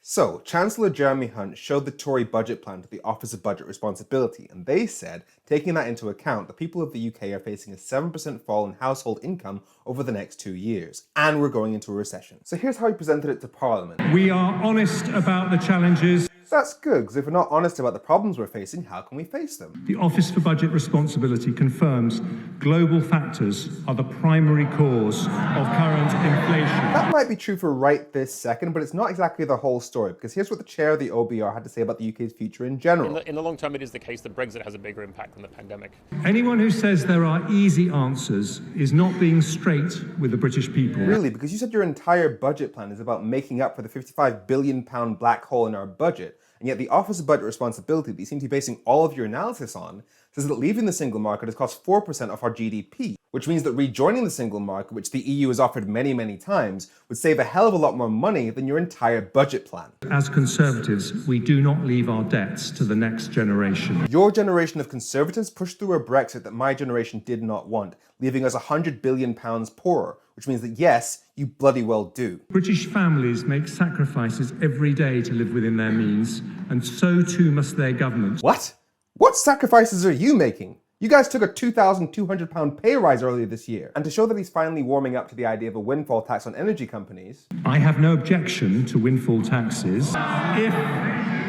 So, Chancellor Jeremy Hunt showed the Tory budget plan to the Office of Budget Responsibility, and they said, taking that into account, the people of the UK are facing a 7% fall in household income over the next 2 years, and we're going into a recession. So here's how he presented it to Parliament. We are honest about the challenges. That's good, because if we're not honest about the problems we're facing, how can we face them? The Office for Budget Responsibility confirms global factors are the primary cause of current inflation. That might be true for right this second, but it's not exactly the whole story, because here's what the chair of the OBR had to say about the UK's future in general. In the long term, it is the case that Brexit has a bigger impact than the pandemic. Anyone who says there are easy answers is not being straight with the British people. Really, because you said your entire budget plan is about making up for the £55 billion black hole in our budget, and yet the Office of Budget Responsibility that you seem to be basing all of your analysis on says that leaving the single market has cost 4% of our GDP, which means that rejoining the single market, which the EU has offered many, many times, would save a hell of a lot more money than your entire budget plan. As Conservatives, we do not leave our debts to the next generation. Your generation of Conservatives pushed through a Brexit that my generation did not want, leaving us £100 billion poorer, which means that yes, you bloody well do. British families make sacrifices every day to live within their means, and so too must their governments. What? What sacrifices are you making? You guys took a £2,200 pay rise earlier this year. And to show that he's finally warming up to the idea of a windfall tax on energy companies... I have no objection to windfall taxes if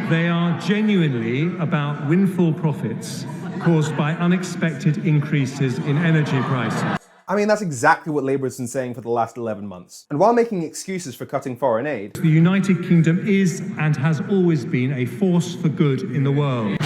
they are genuinely about windfall profits caused by unexpected increases in energy prices. I mean, that's exactly what Labour has been saying for the last 11 months. And while making excuses for cutting foreign aid... The United Kingdom is and has always been a force for good in the world.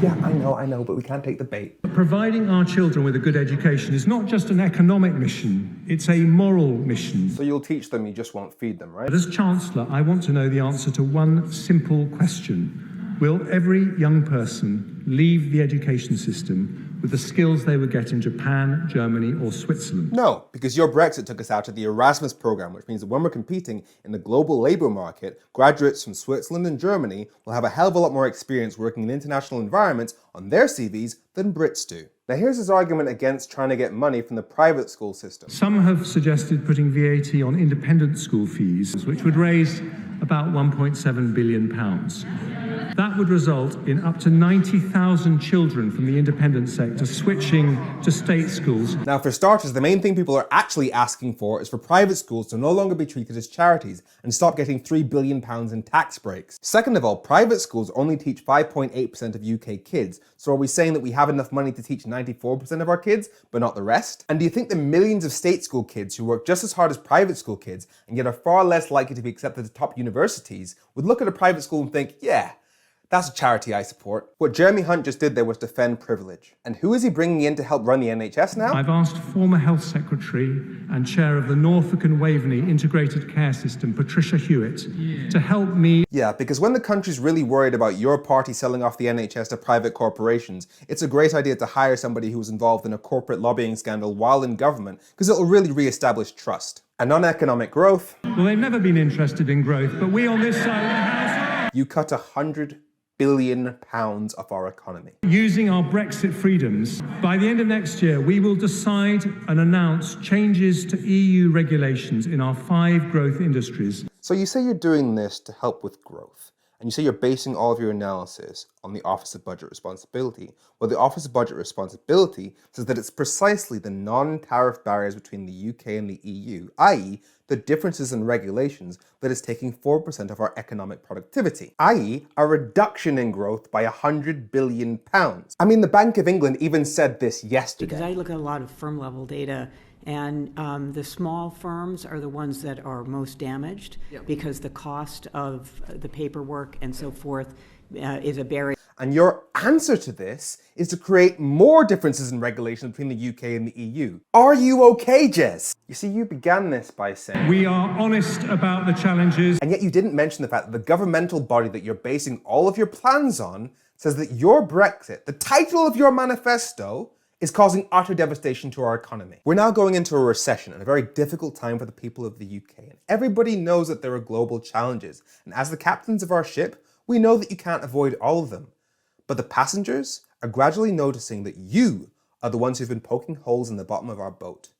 Yeah, I know, but we can't take the bait. Providing our children with a good education is not just an economic mission, it's a moral mission. So you'll teach them, you just won't feed them, right? But as Chancellor, I want to know the answer to one simple question. Will every young person leave the education system with the skills they would get in Japan, Germany, or Switzerland? No, because your Brexit took us out of the Erasmus program, which means that when we're competing in the global labour market, graduates from Switzerland and Germany will have a hell of a lot more experience working in international environments on their CVs than Brits do. Now here's his argument against trying to get money from the private school system. Some have suggested putting VAT on independent school fees, which would raise about £1.7 billion. That would result in up to 90,000 children from the independent sector switching to state schools. Now, for starters, the main thing people are actually asking for is for private schools to no longer be treated as charities and stop getting £3 billion in tax breaks. Second of all, private schools only teach 5.8% of UK kids, so are we saying that we have enough money to teach 94% of our kids, but not the rest? And do you think the millions of state school kids who work just as hard as private school kids and yet are far less likely to be accepted to top universities would look at a private school and think, yeah, that's a charity I support? What Jeremy Hunt just did there was defend privilege. And who is he bringing in to help run the NHS now? I've asked former Health Secretary and Chair of the Norfolk and Waveney Integrated Care System, Patricia Hewitt, to help me. Yeah, because when the country's really worried about your party selling off the NHS to private corporations, it's a great idea to hire somebody who was involved in a corporate lobbying scandal while in government, because it'll really re-establish trust. And on economic growth... Well, they've never been interested in growth, but we on this side of the House... You cut £100 billion of our economy. Using our Brexit freedoms, by the end of next year, we will decide and announce changes to EU regulations in our 5 growth industries. So you say you're doing this to help with growth, and you say you're basing all of your analysis on the Office of Budget Responsibility. Well, the Office of Budget Responsibility says that it's precisely the non-tariff barriers between the UK and the EU, i.e. the differences in regulations, that is taking 4% of our economic productivity, i.e. a reduction in growth by £100 billion. I mean, the Bank of England even said this yesterday. Because I look at a lot of firm level data, and the small firms are the ones that are most damaged because the cost of the paperwork and so forth is a barrier. And your answer to this is to create more differences in regulation between the UK and the EU. Are you okay, Jez? You see, you began this by saying... We are honest about the challenges. And yet you didn't mention the fact that the governmental body that you're basing all of your plans on says that your Brexit, the title of your manifesto, is causing utter devastation to our economy. We're now going into a recession and a very difficult time for the people of the UK. And everybody knows that there are global challenges. And as the captains of our ship, we know that you can't avoid all of them. But the passengers are gradually noticing that you are the ones who've been poking holes in the bottom of our boat.